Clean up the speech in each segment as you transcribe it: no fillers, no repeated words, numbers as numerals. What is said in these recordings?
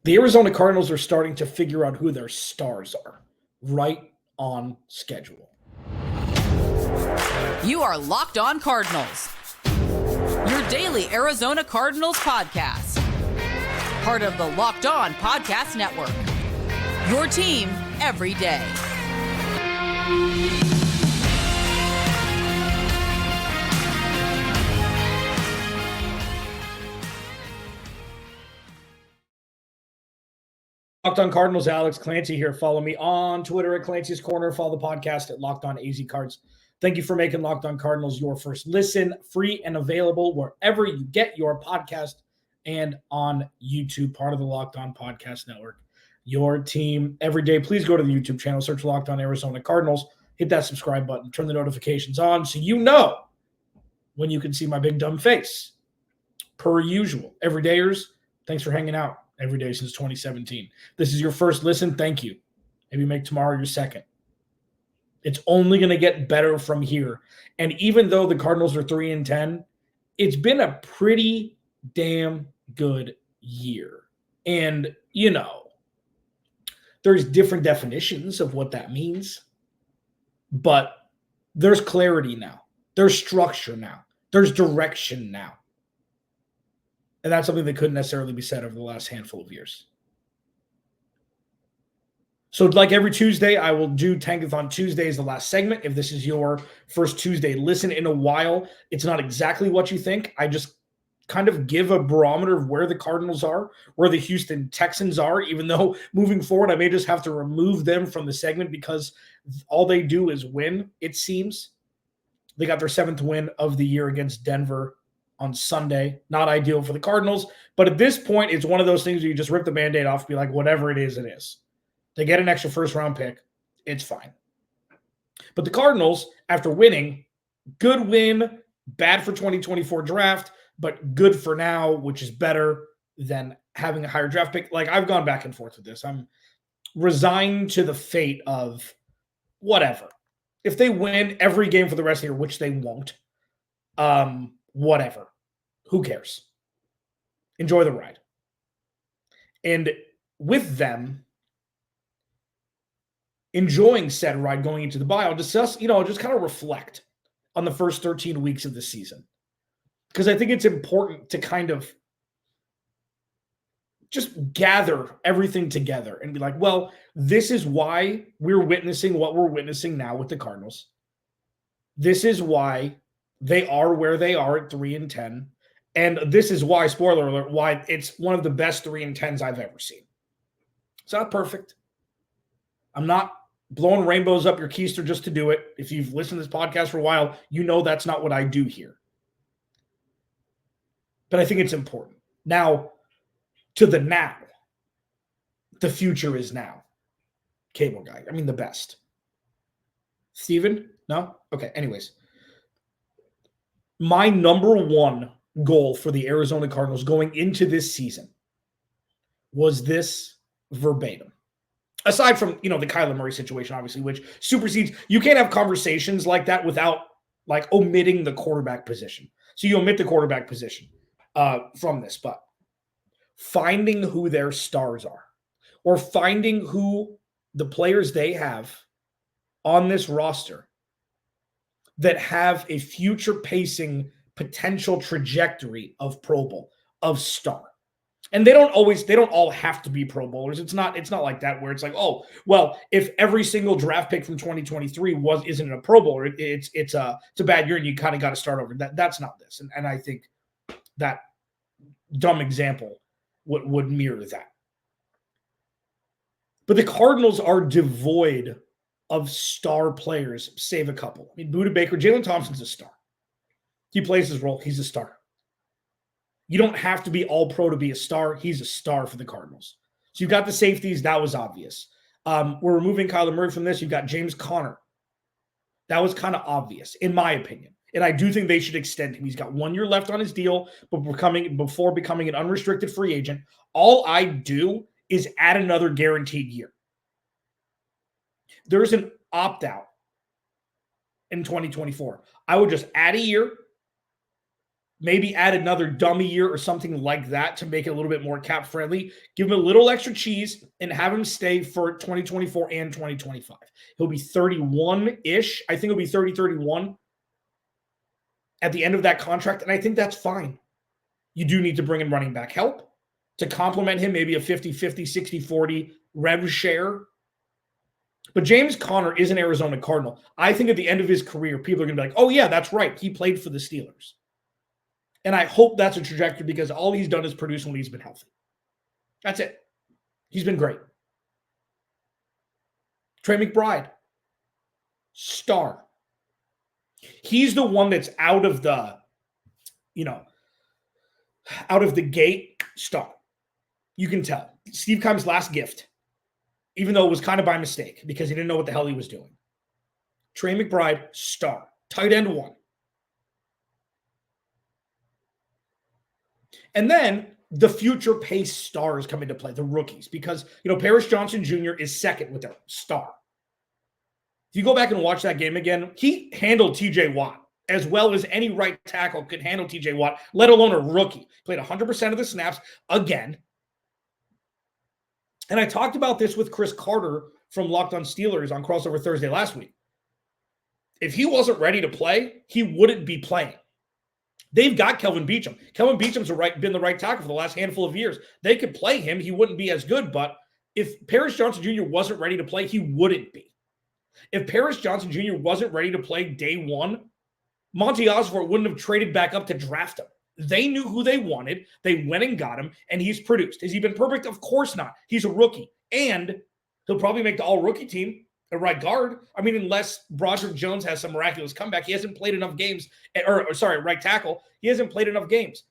The Arizona Cardinals are starting to figure out who their stars are, right on schedule. You are Locked On Cardinals, your daily Arizona Cardinals podcast. Part of the Locked On Podcast Network, your team every day. Locked On Cardinals, Alex Clancy here. Follow me on Twitter at Clancy's Corner. Follow the podcast at Locked On AZ Cards. Thank you for making Locked On Cardinals your first listen, free and available wherever you get your podcast and on YouTube, part of the Locked On Podcast Network. Your team every day. Please go to the YouTube channel, search Locked On Arizona Cardinals, hit that subscribe button, turn the notifications on so you know when you can see my big dumb face. Per usual. Everydayers, thanks for hanging out. Every day since 2017. This is your first listen. Thank you. Maybe make tomorrow your second. It's only going to get better from here. And even though the Cardinals are 3-10, it's been a pretty damn good year. And, you know, there's different definitions of what that means. But there's clarity now. There's structure now. There's direction now. And that's something that couldn't necessarily be said over the last handful of years. So like every Tuesday, I will do Tankathon Tuesday as the last segment. If this is your first Tuesday listen in a while, it's not exactly what you think. I just kind of give a barometer of where the Cardinals are, where the Houston Texans are, even though moving forward, I may just have to remove them from the segment because all they do is win, it seems. They got their 7th win of the year against Denver on Sunday. Not ideal for the Cardinals, but at this point, it's one of those things where you just rip the Band-Aid off and be like, whatever it is, it is. They get an extra first-round pick. It's fine. But the Cardinals, after winning, good win, bad for 2024 draft, but good for now, which is better than having a higher draft pick. Like, I've gone back and forth with this. I'm resigned to the fate of whatever. If they win every game for the rest of the year, which they won't, whatever. Who cares? Enjoy the ride. And with them enjoying said ride going into the bye, I'll discuss, just kind of reflect on the first 13 weeks of the season. Because I think it's important to kind of just gather everything together and be like, well, this is why we're witnessing what we're witnessing now with the Cardinals. This is why they are where they are at 3-10. And this is why, spoiler alert, why it's one of the best 3-10s I've ever seen. It's not perfect. I'm not blowing rainbows up your keister just to do it. If you've listened to this podcast for a while, you know that's not what I do here. But I think it's important. Now, to the now, the future is now. Cable guy. I mean, the best. Steven? No? Okay, anyways. My number one goal for the Arizona Cardinals going into this season was this verbatim. Aside from, the Kyler Murray situation, obviously, which supersedes, you can't have conversations like that without, omitting the quarterback position. So you omit the quarterback position from this, but finding who their stars are or finding who the players they have on this roster that have a future pacing potential trajectory of Pro Bowl, of star. And they don't all have to be Pro Bowlers. It's not like that where it's like, oh, well, if every single draft pick from 2023 isn't a Pro Bowler, it's a bad year and you kind of got to start over. That's not this. And I think that dumb example would mirror that. But the Cardinals are devoid of star players, save a couple. I mean, Budda Baker, Jalen Thompson's a star. He plays his role. He's a star. You don't have to be all pro to be a star. He's a star for the Cardinals. So you've got the safeties. That was obvious. We're removing Kyler Murray from this. You've got James Conner. That was kind of obvious, in my opinion. And I do think they should extend him. He's got 1 year left on his deal, but before becoming an unrestricted free agent. All I do is add another guaranteed year. There's an opt-out in 2024. I would just add a year, maybe add another dummy year or something like that to make it a little bit more cap friendly. Give him a little extra cheese and have him stay for 2024 and 2025. He'll be 31-ish. I think he'll be 30, 31 at the end of that contract, and I think that's fine. You do need to bring in running back help to complement him, maybe a 50-50, 60-40 rev share. But James Conner is an Arizona Cardinal. I think at the end of his career, people are going to be like, oh, yeah, that's right. He played for the Steelers. And I hope that's a trajectory because all he's done is produce when he's been healthy. That's it. He's been great. Trey McBride, star. He's the one that's out of the gate star. You can tell. Steve Keim's last gift, even though it was kind of by mistake because he didn't know what the hell he was doing. Trey McBride, star. Tight end 1. And then the future pace stars come into play, the rookies, because, Paris Johnson Jr. is second with their star. If you go back and watch that game again, he handled TJ Watt as well as any right tackle could handle TJ Watt, let alone a rookie. Played 100% of the snaps again. And I talked about this with Chris Carter from Locked On Steelers on Crossover Thursday last week. If he wasn't ready to play, he wouldn't be playing. They've got Kelvin Beachum. Kelvin Beacham's been the right tackle for the last handful of years. They could play him. He wouldn't be as good, but if Paris Johnson Jr. wasn't ready to play, he wouldn't be. If Paris Johnson Jr. wasn't ready to play day one, Monti Ossenfort wouldn't have traded back up to draft him. They knew who they wanted. They went and got him, and he's produced. Has he been perfect? Of course not. He's a rookie, and he'll probably make the all-rookie team at right guard. I mean, unless Broderick Jones has some miraculous comeback. He hasn't played enough games. Right tackle. He hasn't played enough games.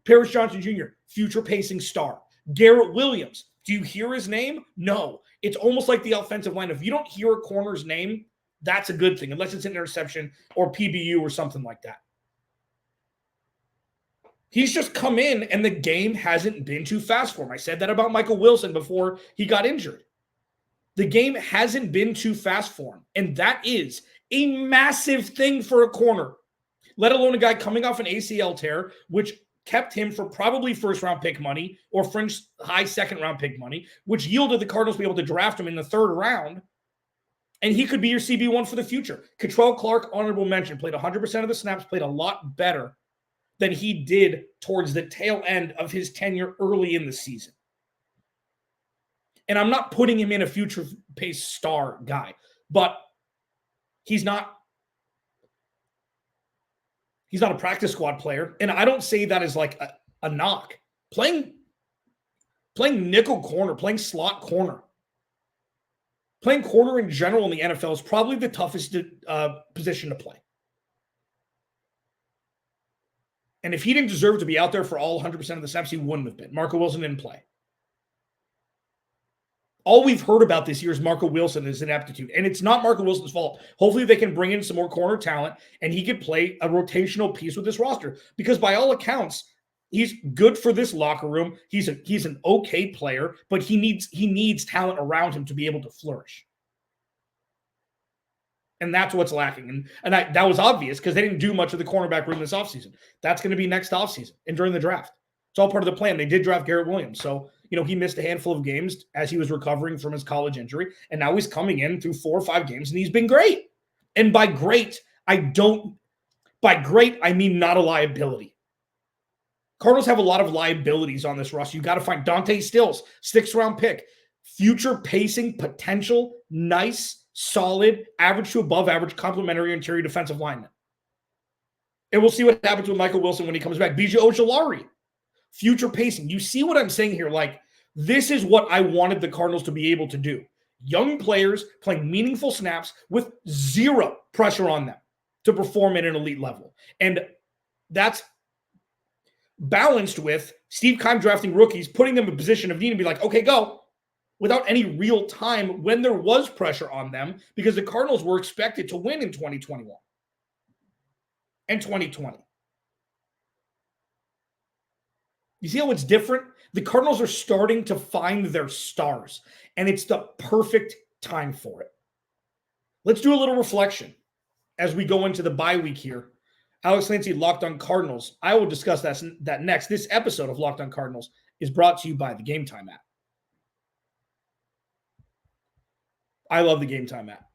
Paris Johnson Jr., future pacing star. Garrett Williams. Do you hear his name? No. It's almost like the offensive line. If you don't hear a corner's name, that's a good thing, unless it's an interception or PBU or something like that. He's just come in, and the game hasn't been too fast for him. I said that about Michael Wilson before he got injured. The game hasn't been too fast for him, and that is a massive thing for a corner, let alone a guy coming off an ACL tear, which kept him for probably first-round pick money or fringe high second-round pick money, which yielded the Cardinals being able to draft him in the third round, and he could be your CB1 for the future. Kei'Trel Clark, honorable mention, played 100% of the snaps, played a lot better than he did towards the tail end of his tenure early in the season. And I'm not putting him in a future pace star guy, but he's not a practice squad player. And I don't say that as like a knock. Playing nickel corner, playing slot corner, playing corner in general in the NFL is probably the toughest position to play. And if he didn't deserve to be out there for all 100% of the snaps, he wouldn't have been. Marco Wilson didn't play. All we've heard about this year is Marco Wilson is ineptitude, and it's not Marco Wilson's fault. Hopefully they can bring in some more corner talent, and he could play a rotational piece with this roster because by all accounts, he's good for this locker room. He's an okay player, but he needs talent around him to be able to flourish. And that's what's lacking. And that was obvious because they didn't do much of the cornerback room this offseason. That's going to be next offseason and during the draft. It's all part of the plan. They did draft Garrett Williams, so he missed a handful of games as he was recovering from his college injury, and now he's coming in through 4 or 5 games, and he's been great. And by great, I mean not a liability. Cardinals have a lot of liabilities on this roster. You got to find Dante Stills, 6th-round pick, future pacing potential, nice, solid, average to above average, complementary interior defensive lineman. And we'll see what happens with Michael Wilson when he comes back. B.J. Ojulari, future pacing. You see what I'm saying here? Like, this is what I wanted the Cardinals to be able to do. Young players playing meaningful snaps with zero pressure on them to perform at an elite level. And that's balanced with Steve Keim drafting rookies, putting them in a position of need to be like, okay, go, without any real time when there was pressure on them because the Cardinals were expected to win in 2021 and 2020. You see how it's different? The Cardinals are starting to find their stars, and it's the perfect time for it. Let's do a little reflection as we go into the bye week here. Alex Clancy, Locked on Cardinals. I will discuss that next. This episode of Locked on Cardinals is brought to you by the Game Time app. I love the Game Time app.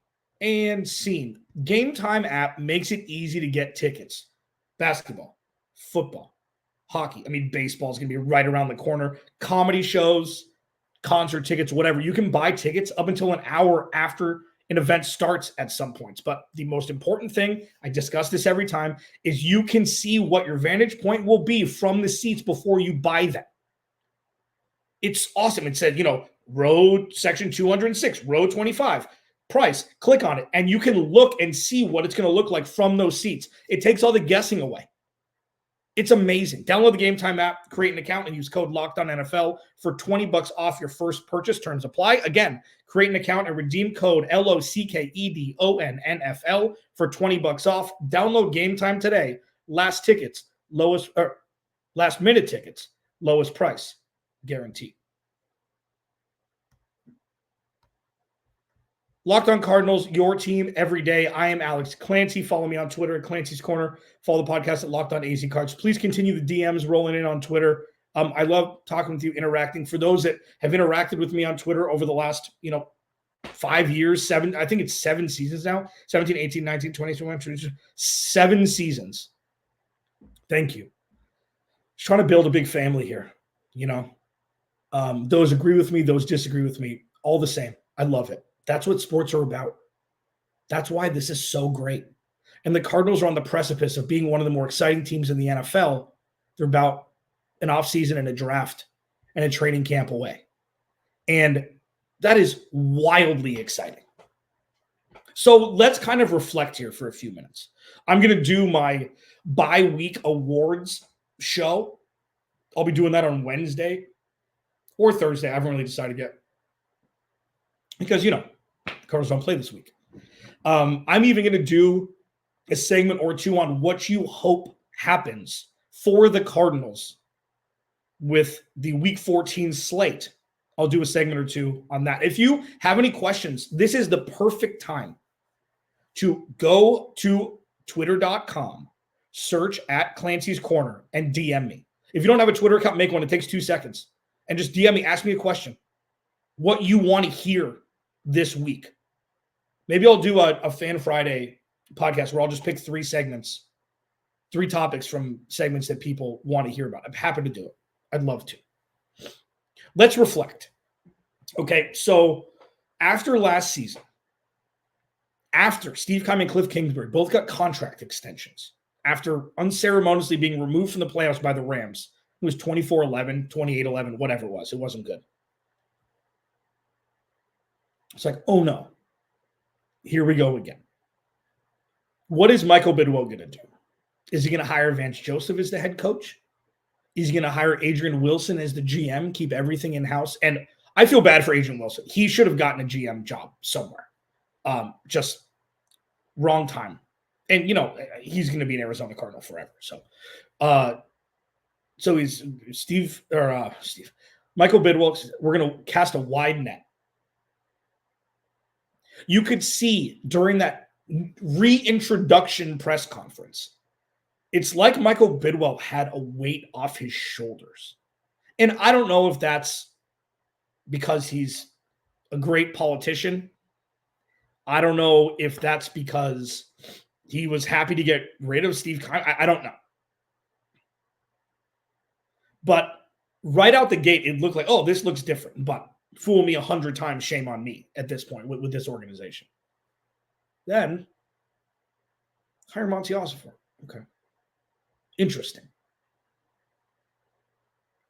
And scene. Game Time app makes it easy to get tickets. Basketball, football, hockey. I mean, baseball is going to be right around the corner. Comedy shows, concert tickets, whatever. You can buy tickets up until an hour after an event starts at some points. But the most important thing, I discuss this every time, is you can see what your vantage point will be from the seats before you buy them. It's awesome. It said, row section 206, row 25, price, click on it, and you can look and see what it's going to look like from those seats. It takes all the guessing away. It's amazing. Download the Game Time app, create an account, and use code LOCKEDONNFL for $20 off your first purchase. Terms apply. Again, create an account and redeem code LOCKEDONNFL for $20 off. Download Game Time today. Last minute tickets, lowest price, guaranteed. Locked on Cardinals, your team every day. I am Alex Clancy. Follow me on Twitter at Clancy's Corner. Follow the podcast at Locked on AZ Cards. Please continue the DMs rolling in on Twitter. I love talking with you, interacting. For those that have interacted with me on Twitter over the last, 5 years, I think it's 7 seasons now, 17, 18, 19, 20, 21, 22, 7 seasons. Thank you. Just trying to build a big family here, Those agree with me, those disagree with me, all the same. I love it. That's what sports are about. That's why this is so great. And the Cardinals are on the precipice of being one of the more exciting teams in the NFL. They're about an offseason and a draft and a training camp away. And that is wildly exciting. So let's kind of reflect here for a few minutes. I'm going to do my bi-week awards show. I'll be doing that on Wednesday or Thursday. I haven't really decided yet. Because, Cardinals don't play this week. I'm even going to do a segment or two on what you hope happens for the Cardinals with the Week 14 slate. I'll do a segment or two on that. If you have any questions, this is the perfect time to go to twitter.com, search at Clancy's Corner, and DM me. If you don't have a Twitter account, make one. It takes 2 seconds. And just DM me, ask me a question. What you want to hear this week. Maybe I'll do a Fan Friday podcast where I'll just pick 3 segments, 3 topics from segments that people want to hear about. I'm happy to do it. I'd love to. Let's reflect. Okay, so after last season, after Steve Keim and Cliff Kingsbury both got contract extensions, after unceremoniously being removed from the playoffs by the Rams, it was 24-11, 28-11, whatever it was. It wasn't good. It's like, oh no, here we go again. What is Michael Bidwell going to do? Is he going to hire Vance Joseph as the head coach? Is he going to hire Adrian Wilson as the GM, keep everything in-house? And I feel bad for Adrian Wilson. He should have gotten a GM job somewhere. Just wrong time. And, he's going to be an Arizona Cardinal forever. So he's Michael Bidwell. We're going to cast a wide net. You could see during that reintroduction press conference, it's like Michael Bidwell had a weight off his shoulders. And I don't know if that's because he's a great politician. I don't know if that's because he was happy to get rid of Steve Keim. I don't know. But right out the gate, it looked like, oh, this looks different. But fool me 100 times, shame on me at this point with this organization. Then hire Monti Ossenfort. Okay. Interesting.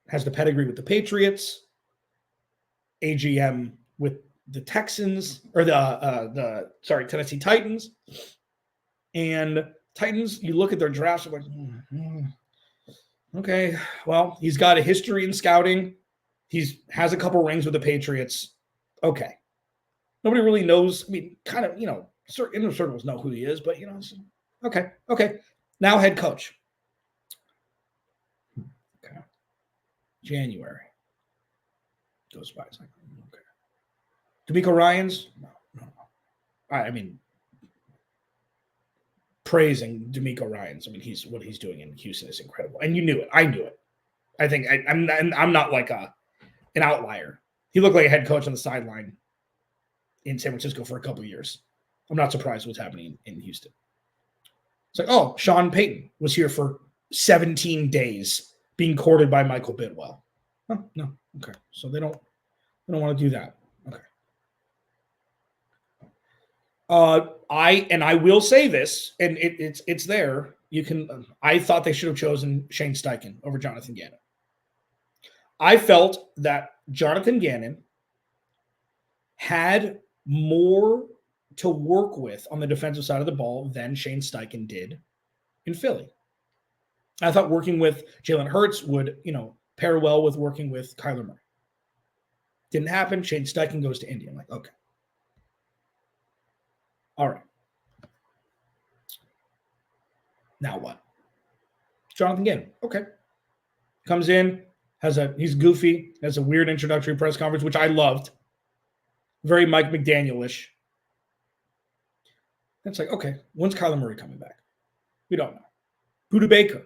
Has the pedigree with the Patriots, AGM with the Texans, or Tennessee Titans. And Titans, you look at their drafts, you're like, okay, well, he's got a history in scouting. He has a couple rings with the Patriots. Okay. Nobody really knows. I mean, kind of, inner circles know who he is, but, okay. Now head coach. Okay. January. Goes by. It's like, okay. DeMeco Ryans? No. I mean, praising D'Amico Ryans. I mean, what he's doing in Houston is incredible. And you knew it. I knew it. I think I'm not like an outlier. He looked like a head coach on the sideline in San Francisco for a couple of years. I'm not surprised what's happening in Houston. It's like, oh, Sean Payton was here for 17 days being courted by Michael Bidwell. Oh, no. Okay. So they don't want to do that. Okay. I will say this, and it's there. You can. I thought they should have chosen Shane Steichen over Jonathan Gannon. I felt that Jonathan Gannon had more to work with on the defensive side of the ball than Shane Steichen did in Philly. I thought working with Jalen Hurts would, pair well with working with Kyler Murray. Didn't happen. Shane Steichen goes to Indy. I'm like, okay. All right. Now what? Jonathan Gannon. Okay. Comes in, he's goofy, has a weird introductory press conference, which I loved. Very Mike McDaniel-ish. It's like, okay, when's Kyler Murray coming back? We don't know. Buda Baker.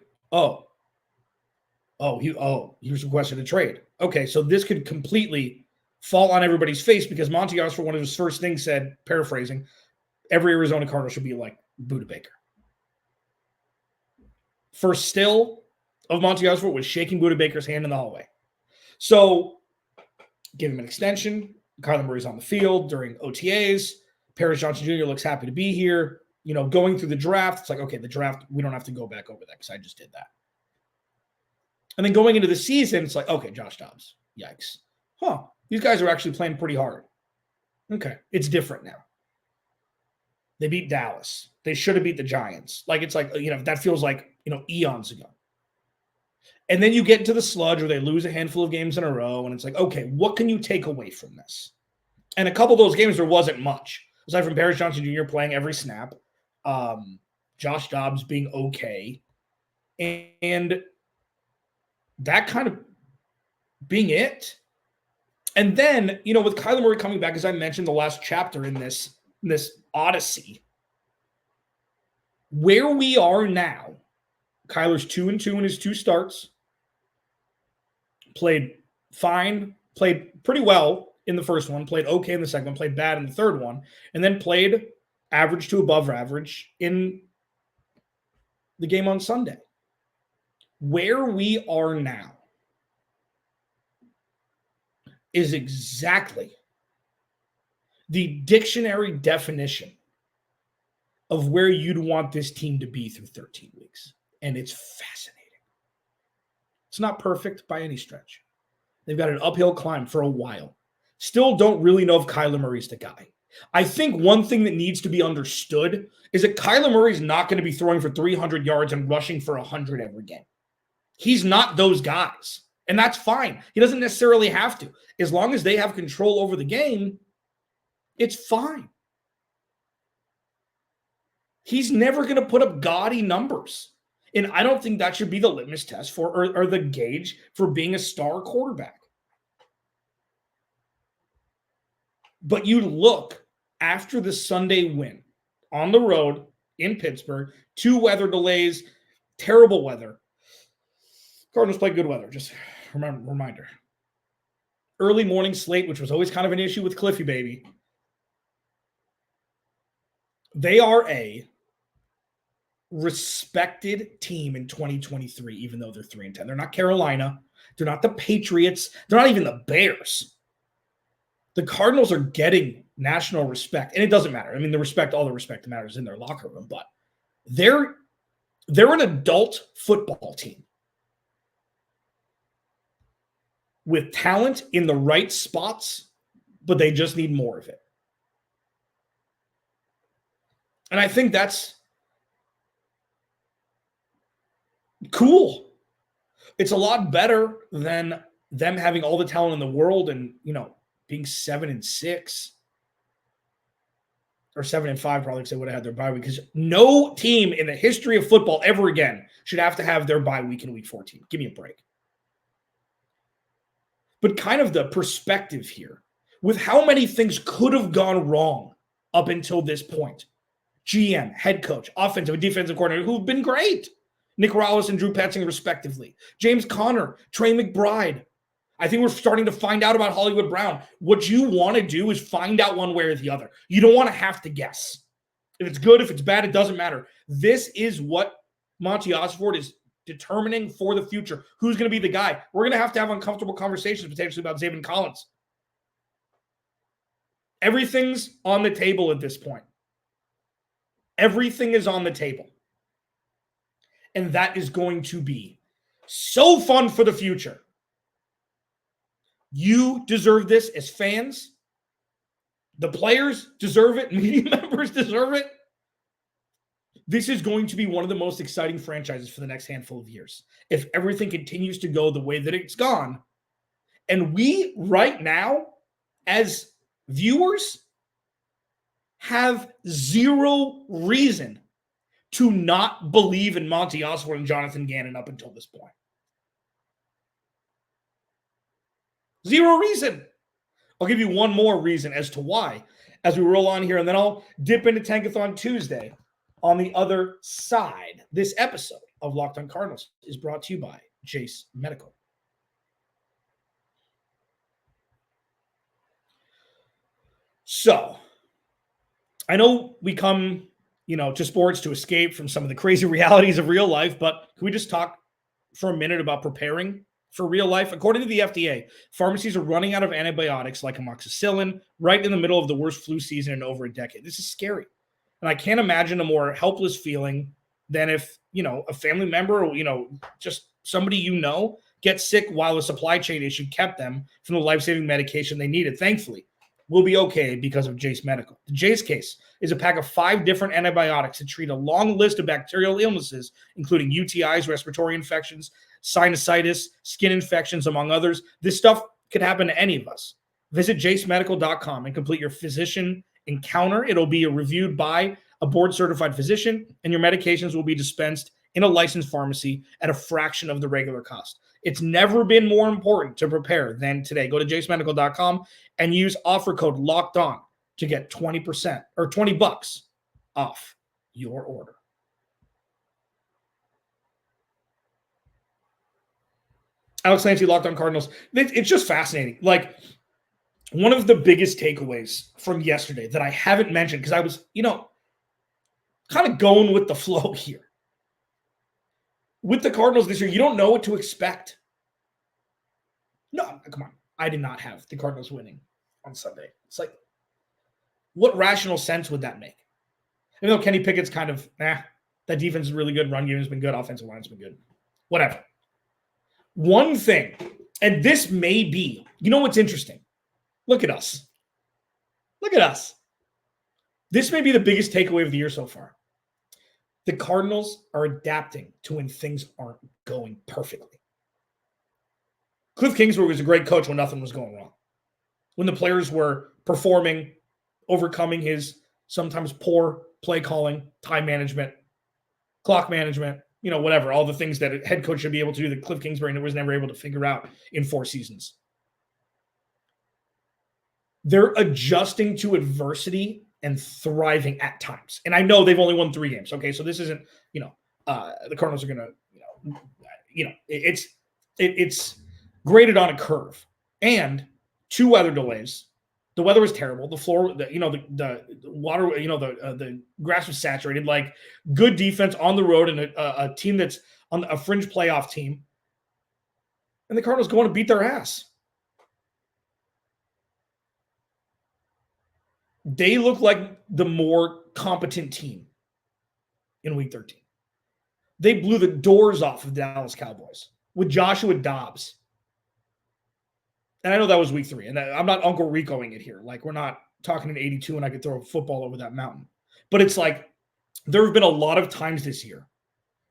He was requested a trade. Okay, so this could completely fall on everybody's face because Monti Ossenfort, one of his first things said, paraphrasing, every Arizona Cardinal should be like Buda Baker. First still of Monti Ossenfort was shaking Buda Baker's hand in the hallway. So give him an extension. Kyler Murray's on the field during OTAs. Paris Johnson Jr. looks happy to be here. Going through the draft, it's like, okay, the draft, we don't have to go back over that because I just did that. And then going into the season, it's like, okay, Josh Dobbs. Yikes. These guys are actually playing pretty hard. Okay, it's different now. They beat Dallas. They should have beat the Giants. It's like, that feels like, eons ago. And then you get into the sludge where they lose a handful of games in a row, and it's like, okay, what can you take away from this? And a couple of those games, there wasn't much. Aside from Paris Johnson Jr. playing every snap, Josh Dobbs being okay, and that kind of being it. And then, with Kyler Murray coming back, as I mentioned the last chapter in this odyssey, where we are now, Kyler's 2-2 in his 2 starts, played fine, played pretty well in the first one, played okay in the second one, played bad in the third one, and then played average to above average in the game on Sunday. Where we are now is exactly the dictionary definition of where you'd want this team to be through 13 weeks. And it's fascinating. It's not perfect by any stretch. They've got an uphill climb for a while. Still don't really know if Kyler Murray's the guy. I think one thing that needs to be understood is that Kyler Murray's not going to be throwing for 300 yards and rushing for 100 every game. He's not those guys. And that's fine. He doesn't necessarily have to. As long as they have control over the game, it's fine. He's never going to put up gaudy numbers. And I don't think that should be the litmus test for or the gauge for being a star quarterback. But you look after the Sunday win on the road in Pittsburgh, 2 weather delays, terrible weather. Cardinals play good weather, just reminder. Early morning slate, which was always kind of an issue with Cliffy Baby. They are a respected team in 2023, even though they're 3-10. They're not Carolina. They're not the Patriots. They're not even the Bears. The Cardinals are getting national respect, and it doesn't matter. I mean, all the respect that matters in their locker room, but they're an adult football team with talent in the right spots, but they just need more of it. And I think that's cool. It's a lot better than them having all the talent in the world and, being 7-6 or 7-5, probably because they would have had their bye week. Because no team in the history of football ever again should have to have their bye week in week 14. Give me a break. But kind of the perspective here with how many things could have gone wrong up until this point. GM, head coach, offensive and defensive coordinator who've been great. Nick Rallis and Drew Petzing, respectively. James Conner, Trey McBride. I think we're starting to find out about Hollywood Brown. What you want to do is find out one way or the other. You don't want to have to guess. If it's good, if it's bad, it doesn't matter. This is what Monti Ossenfort is determining for the future. Who's going to be the guy? We're going to have uncomfortable conversations potentially about Zaven Collins. Everything's on the table at this point. Everything is on the table. And that is going to be so fun for the future. You deserve this as fans. The players deserve it. Media members deserve it. This is going to be one of the most exciting franchises for the next handful of years. If everything continues to go the way that it's gone. And we, right now, as viewers, have zero reason to not believe in Monti Ossenfort and Jonathan Gannon up until this point. Zero reason. I'll give you one more reason as to why as we roll on here, and then I'll dip into Tankathon Tuesday on the other side. This episode of Locked on Cardinals is brought to you by Jase Medical. So, I know we come to sports to escape from some of the crazy realities of real life, but can we just talk for a minute about preparing for real life? According to the FDA, pharmacies are running out of antibiotics like amoxicillin right in the middle of the worst flu season in over a decade. This is scary. And I can't imagine a more helpless feeling than if, a family member or, just somebody gets sick while a supply chain issue kept them from the life-saving medication they needed. Thankfully, we'll be okay because of Jase Medical. The Jase case is a pack of 5 different antibiotics that treat a long list of bacterial illnesses, including UTIs, respiratory infections, sinusitis, skin infections, among others. This stuff could happen to any of us. Visit jasemedical.com and complete your physician encounter. It'll be reviewed by a board-certified physician, and your medications will be dispensed in a licensed pharmacy at a fraction of the regular cost. It's never been more important to prepare than today. Go to jasemedical.com and use offer code LOCKEDON to get 20% or $20 off your order. Alex Clancy, Locked on Cardinals. It's just fascinating. Like, one of the biggest takeaways from yesterday that I haven't mentioned because I was, kind of going with the flow here. With the Cardinals this year, you don't know what to expect. No, come on. I did not have the Cardinals winning on Sunday. It's like, what rational sense would that make? Even though Kenny Pickett's kind of, that defense is really good. Run game has been good. Offensive line's been good. Whatever. One thing, and this may be, what's interesting? Look at us. Look at us. This may be the biggest takeaway of the year so far. The Cardinals are adapting to when things aren't going perfectly. Cliff Kingsbury was a great coach when nothing was going wrong. When the players were performing, overcoming his sometimes poor play calling, time management, clock management, whatever, all the things that a head coach should be able to do that Cliff Kingsbury was never able to figure out in 4 seasons. They're adjusting to adversity and thriving at times. And I know they've only won 3 games. Okay. So this isn't, the Cardinals are going to, it's graded on a curve. And 2 weather delays. The weather was terrible. The floor, the water, the grass was saturated. Like, good defense on the road and a team that's on a fringe playoff team. And the Cardinals going to beat their ass. They look like the more competent team in Week 13. They blew the doors off of the Dallas Cowboys with Joshua Dobbs. And I know that was Week 3, and I'm not Uncle Ricoing it here. Like, we're not talking an 82 and I could throw a football over that mountain. But it's like, there have been a lot of times this year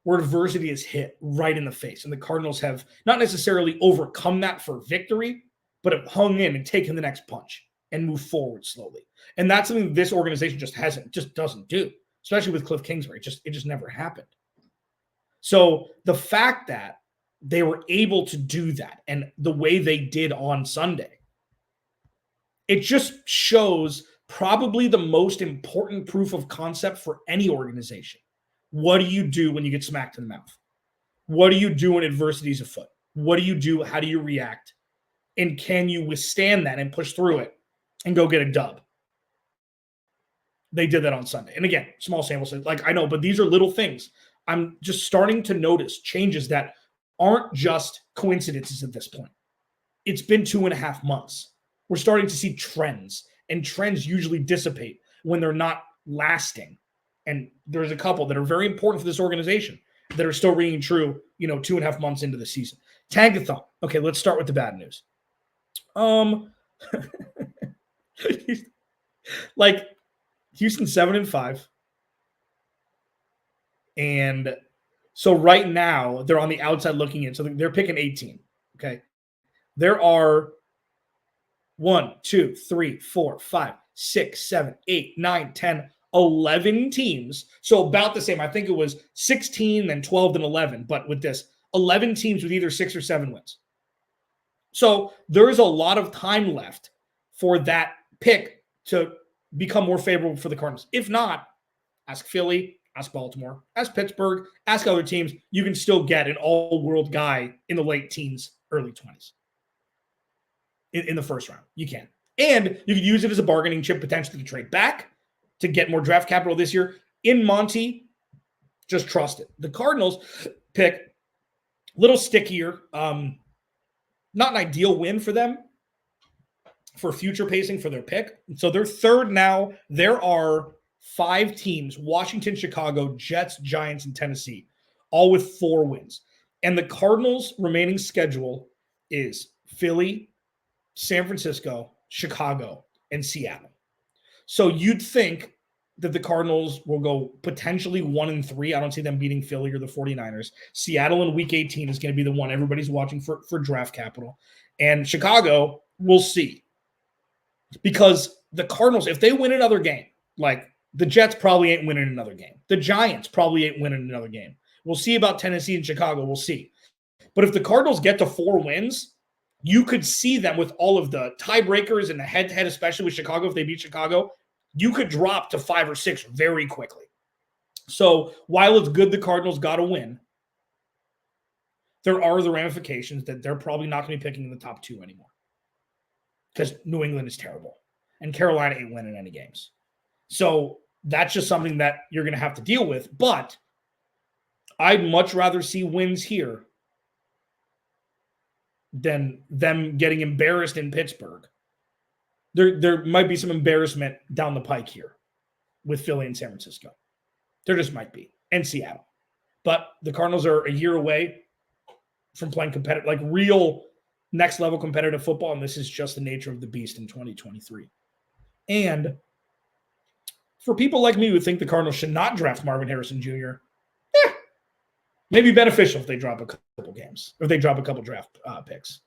where adversity has hit right in the face. And the Cardinals have not necessarily overcome that for victory, but have hung in and taken the next punch and moved forward slowly. And that's something this organization just doesn't do, especially with Cliff Kingsbury. It just never happened. So the fact that they were able to do that and the way they did on Sunday, it just shows probably the most important proof of concept for any organization. What do you do when you get smacked in the mouth? What do you do when adversity is afoot? What do you do? How do you react? And can you withstand that and push through it and go get a dub? They did that on Sunday. And again, small sample size, like I know, but these are little things. I'm just starting to notice changes that aren't just coincidences at this point. It's been 2.5 months. We're starting to see trends, and trends usually dissipate when they're not lasting. And there's a couple that are very important for this organization that are still ringing true, 2.5 months into the season. Tankathon. Okay, let's start with the bad news. Like Houston 7-5. And so right now they're on the outside looking in. So they're picking 18. Okay. There are 1, 2, 3, 4, 5, 6, 7, 8, 9, 10, 11 teams. So about the same. I think it was 16, then 12, then 11. But with this, 11 teams with either 6 or 7 wins. So there is a lot of time left for that pick to become more favorable for the Cardinals. If not, ask Philly, ask Baltimore, ask Pittsburgh, ask other teams. You can still get an all-world guy in the late teens, early 20s in the first round. You can. And you could use it as a bargaining chip potentially to trade back, to get more draft capital this year. In Monti, just trust it. The Cardinals pick a little stickier. Not an ideal win for them for future pacing for their pick. So they're third now. There are 5 teams, Washington, Chicago, Jets, Giants, and Tennessee, all with 4 wins. And the Cardinals' remaining schedule is Philly, San Francisco, Chicago, and Seattle. So you'd think that the Cardinals will go potentially 1-3. I don't see them beating Philly or the 49ers. Seattle in week 18 is going to be the one everybody's watching for draft capital. And Chicago, we'll see. Because the Cardinals, if they win another game, like the Jets probably ain't winning another game. The Giants probably ain't winning another game. We'll see about Tennessee and Chicago. We'll see. But if the Cardinals get to 4 wins, you could see them with all of the tiebreakers and the head-to-head, especially with Chicago. If they beat Chicago, you could drop to 5 or 6 very quickly. So while it's good the Cardinals got to win, there are the ramifications that they're probably not going to be picking in the top 2 anymore. Because New England is terrible. And Carolina ain't winning any games. So that's just something that you're going to have to deal with. But I'd much rather see wins here than them getting embarrassed in Pittsburgh. There might be some embarrassment down the pike here with Philly and San Francisco. There just might be. And Seattle. But the Cardinals are a year away from playing competitive, like real next level competitive football. And this is just the nature of the beast in 2023. And for people like me who think the Cardinals should not draft Marvin Harrison Jr., maybe beneficial if they drop a couple games, or if they drop a couple draft picks.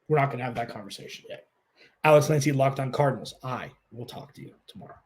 We're not going to have that conversation yet. Alex Clancy, Locked On Cardinals. I will talk to you tomorrow.